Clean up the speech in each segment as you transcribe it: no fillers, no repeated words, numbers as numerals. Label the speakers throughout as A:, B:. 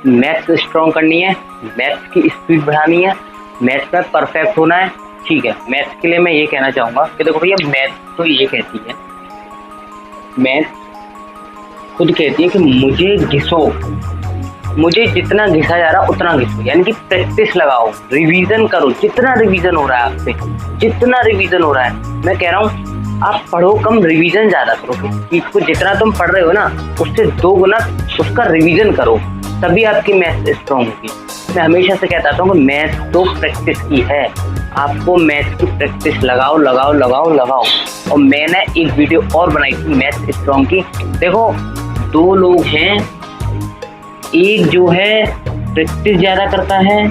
A: Maths strong करनी है, maths की स्पीड बढ़ानी है, मैथ्स में परफेक्ट होना है, ठीक है। मैथ्स के लिए मैं ये कहना चाहूँगा कि देखो भैया, मैथ्स तो ये कहती है, मैथ्स खुद कहती है कि मुझे घिसो, मुझे जितना घिसा जा रहा उतना घिसो, यानी कि प्रैक्टिस लगाओ, रिवीजन करो, जितना रिवीजन हो रहा है आपसे, जितना रिवीजन हो रहा है। मैं कह रहा हूँ आप पढ़ो कम, रिवीजन ज़्यादा करो। चीज़ को जितना तुम पढ़ रहे हो ना, उससे 2 गुना उसका रिवीजन करो, तभी आपकी मैथ्स स्ट्रॉन्ग होगी। मैं हमेशा से कहता हूँ कि मैथ्स तो प्रैक्टिस की है, आपको मैथ्स की प्रैक्टिस लगाओ लगाओ लगाओ लगाओ। और मैंने एक वीडियो और बनाई थी मैथ्स स्ट्रॉन्ग की। देखो 2 लोग हैं, एक जो है प्रैक्टिस ज़्यादा करता है,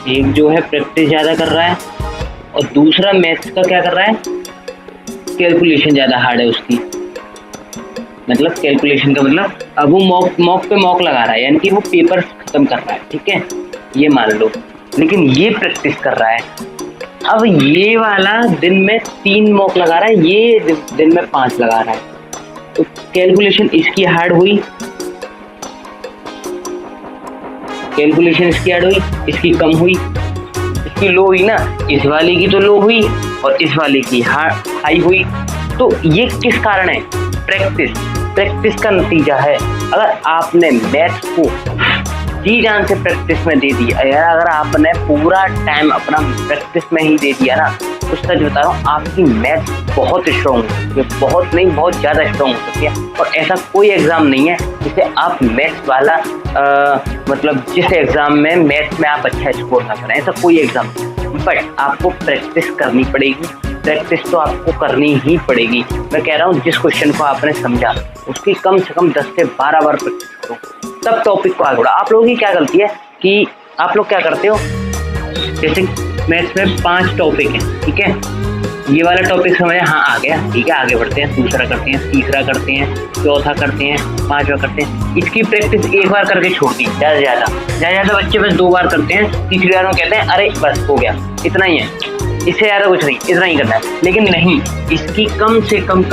A: एक जो है प्रैक्टिस ज़्यादा कर रहा है, और दूसरा मैथ्स का क्या कर रहा है, कैलकुलेशन ज़्यादा हार्ड है उसकी। मतलब कैलकुलेशन का मतलब अब वो मॉक पे मॉक लगा रहा है, यानी कि वो पेपर खत्म कर रहा है, ठीक है, ये मान लो। लेकिन ये प्रैक्टिस कर रहा है। अब ये वाला दिन में 3 मॉक लगा रहा है, ये दिन में 5 लगा रहा है, तो कैलकुलेशन इसकी हार्ड हुई, कैलकुलेशन इसकी हार्ड हुई, इसकी कम हुई, इसकी लो हुई ना, इस वाले की तो लो हुई और इस वाले की हाई हुई। तो ये किस कारण है, प्रैक्टिस, प्रैक्टिस का नतीजा है। अगर आपने मैथ्स को जी जान से प्रैक्टिस में दे दिया, अगर आपने पूरा टाइम अपना प्रैक्टिस में ही दे दिया ना, तो सच बता रहा हूँ आपकी मैथ्स बहुत स्ट्रॉन्ग हो, बहुत नहीं बहुत ज़्यादा स्ट्रॉन्ग हो सकती है। और ऐसा कोई एग्ज़ाम नहीं है जिसे आप मैथ्स वाला मतलब जिस एग्ज़ाम में मैथ्स में आप अच्छा स्कोर ना करें, ऐसा कोई एग्ज़ाम नहीं। बट आपको प्रैक्टिस करनी पड़ेगी, प्रैक्टिस तो आपको करनी ही पड़ेगी। मैं कह रहा हूँ जिस क्वेश्चन को आपने समझा उसकी कम से कम 10 से 12 बार प्रैक्टिस करो, तब टॉपिक को आगे बढ़ा। आप लोगों की क्या गलती है कि आप लोग क्या करते हो, जैसे मैथ्स में 5 टॉपिक हैं, ठीक है, ये वाला टॉपिक समझ हाँ आ गया, ठीक है, आगे बढ़ते हैं, दूसरा करते हैं, तीसरा करते हैं, चौथा करते हैं, 5वां करते हैं। इसकी प्रैक्टिस एक बार करके छोड़ दी, ज़्यादा बच्चे बस 2 बार करते हैं, तीसरी बार में कहते हैं अरे बस हो गया, इतना ही है, इससे ज़्यादा कुछ नहीं, इतना ही करना है। लेकिन नहीं, इसकी कम से कम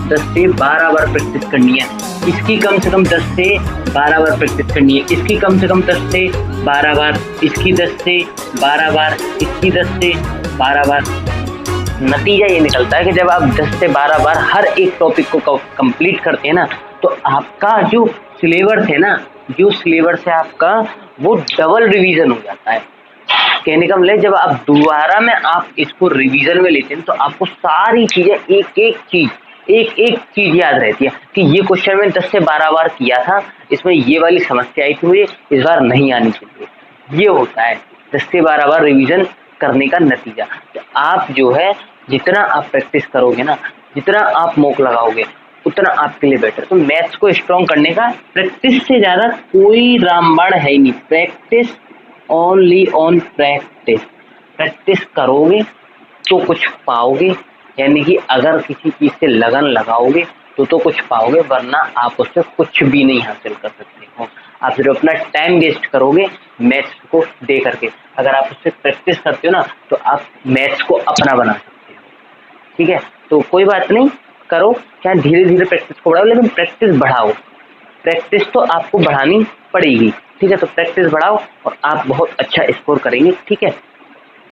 A: 10 से 12 बार प्रैक्टिस करनी है, इसकी कम से कम 10 से 12 बार प्रैक्टिस करनी है, इसकी कम से कम 10 से 12 बार, इसकी 10 से 12 बार, इसकी 10 से 12 बार। नतीजा ये निकलता है कि जब आप 10 से 12 बार हर एक टॉपिक को कंप्लीट करते हैं ना, तो आपका जो सिलेबस है ना, जो सिलेबस है आपका, वो डबल रिवीजन हो जाता है। कहने का मतलब जब आप दोबारा में आप इसको रिवीजन में लेते हैं तो आपको सारी चीज़ें एक एक चीज़ याद रहती है कि ये क्वेश्चन में 10 से 12 बार किया था, इसमें ये वाली समस्या आई थी, मुझे इस बार नहीं आनी चाहिए। ये होता है 10 से 12 बार रिवीजन करने का नतीजा। तो आप जो है जितना आप प्रैक्टिस करोगे ना, जितना आप मॉक लगाओगे, उतना आपके लिए बेटर। तो मैथ्स को स्ट्रॉन्ग करने का प्रैक्टिस से ज़्यादा कोई रामबाण है ही नहीं। Practice, only on practice. Practice करोगे तो कुछ पाओगे, यानी कि अगर किसी चीज़ से लगन लगाओगे तो कुछ पाओगे, वरना आप उससे कुछ भी नहीं हासिल कर सकते हो। आप सिर्फ अपना टाइम वेस्ट करोगे मैथ्स को दे करके। अगर आप उससे प्रैक्टिस करते हो ना, तो आप मैथ्स को अपना बना सकते हो, ठीक है। तो कोई बात नहीं, करो, क्या धीरे धीरे प्रैक्टिस को बढ़ाओ, लेकिन प्रैक्टिस बढ़ाओ। प्रैक्टिस तो आपको बढ़ानी पड़ेगी, ठीक है। तो प्रैक्टिस बढ़ाओ और आप बहुत अच्छा स्कोर करेंगे, ठीक है।